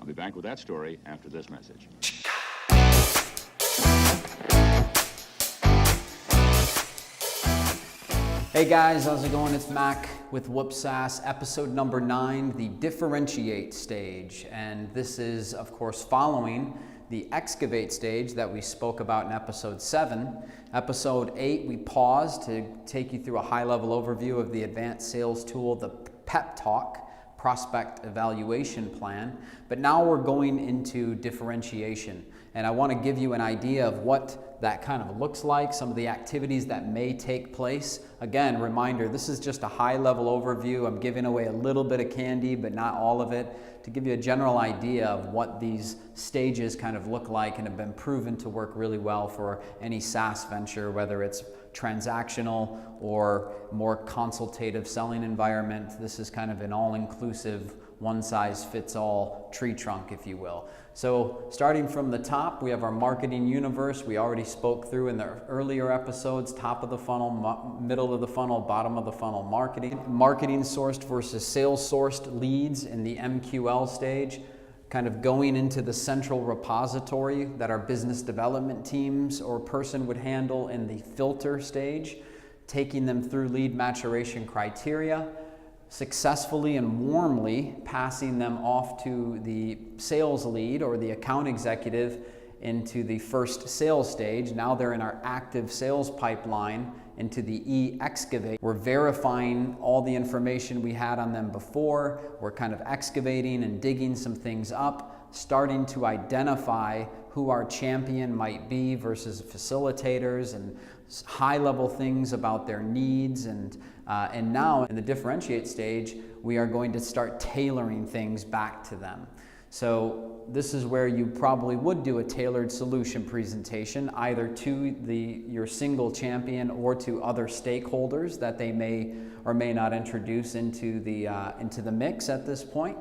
I'll be back with that story after this message. Hey guys, how's it going? It's Mac with WhoopSaaS, episode number 9, the differentiate stage. And this is, of course, following the excavate stage that we spoke about in episode 7. Episode 8, we paused to take you through a high-level overview of the advanced sales tool, the pep talk, prospect evaluation plan. But now we're going into differentiation. And I want to give you an idea of what that kind of looks like, some of the activities that may take place. Again, reminder, this is just a high-level overview. I'm giving away a little bit of candy, but not all of it, to give you a general idea of what these stages kind of look like and have been proven to work really well for any SaaS venture, whether it's transactional or more consultative selling environment. This is kind of an all-inclusive, one-size-fits-all tree trunk, if you will. So starting from the top, we have our marketing universe. We already spoke through in the earlier episodes, top of the funnel, middle of the funnel, bottom of the funnel marketing. Marketing sourced versus sales sourced leads in the MQL stage, kind of going into the central repository that our business development teams or person would handle in the filter stage, taking them through lead maturation criteria, successfully and warmly passing them off to the sales lead or the account executive into the first sales stage. Now they're in our active sales pipeline into the e-excavate. We're verifying all the information we had on them before. We're kind of excavating and digging some things up, starting to identify who our champion might be versus facilitators and high-level things about their needs. And now in the differentiate stage, we are going to start tailoring things back to them. So this is where you probably would do a tailored solution presentation, either to your single champion or to other stakeholders that they may or may not introduce into the mix at this point.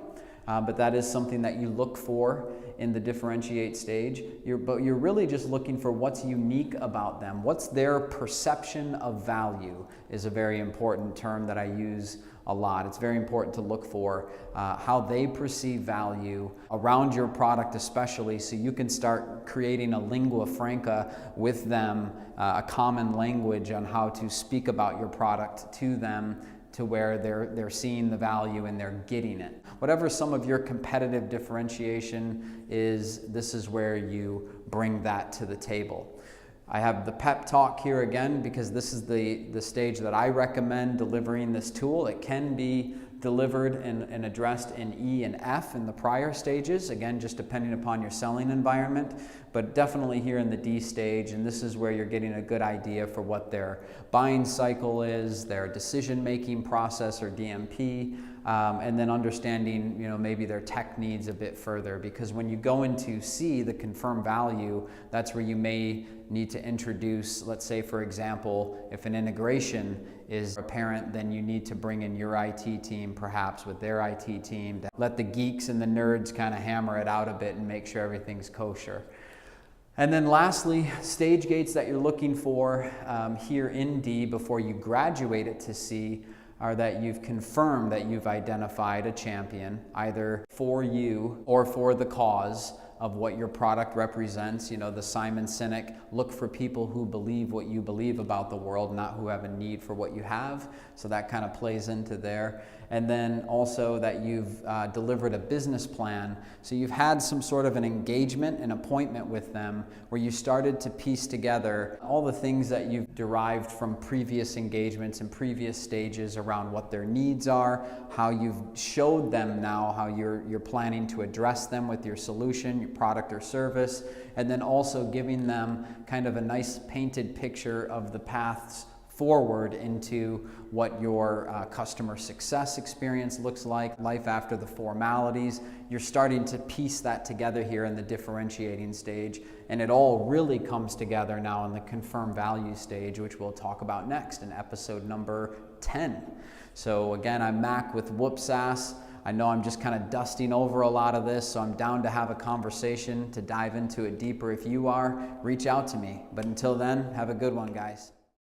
But that is something that you look for in the differentiate stage. But you're really just looking for what's unique about them. What's their perception of value is a very important term that I use a lot. It's very important to look for how they perceive value around your product especially, so you can start creating a lingua franca with them, a common language on how to speak about your product to them, to where they're seeing the value and they're getting it. Whatever some of your competitive differentiation is, this is where you bring that to the table. I have the pep talk here again because this is the stage that I recommend delivering this tool. It can be delivered and addressed in E and F in the prior stages, again, just depending upon your selling environment, but definitely here in the D stage, and this is where you're getting a good idea for what their buying cycle is, their decision-making process or DMP, and then understanding, maybe their tech needs a bit further, because when you go into C, the confirm value, that's where you may need to introduce, let's say, for example, if an integration is apparent, then you need to bring in your IT team, perhaps with their IT team, to let the geeks and the nerds kind of hammer it out a bit and make sure everything's kosher. And then lastly, stage gates that you're looking for here in D before you graduate it to C are that you've confirmed that you've identified a champion, either for you or for the cause of what your product represents. The Simon Sinek, look for people who believe what you believe about the world, not who have a need for what you have. So that kind of plays into there. And then also that you've delivered a business plan. So you've had some sort of an engagement, an appointment with them, where you started to piece together all the things that you've derived from previous engagements and previous stages around what their needs are, how you've showed them now how you're planning to address them with your solution, your product or service, and then also giving them kind of a nice painted picture of the paths forward into what your customer success experience looks like, life after the formalities. You're starting to piece that together here in the differentiating stage, and it all really comes together now in the confirm value stage, which we'll talk about next in episode number 10. So again, I'm Mac with WhoopSaaS. I know I'm just kind of dusting over a lot of this, so I'm down to have a conversation to dive into it deeper. If you are, reach out to me. But until then, have a good one, guys.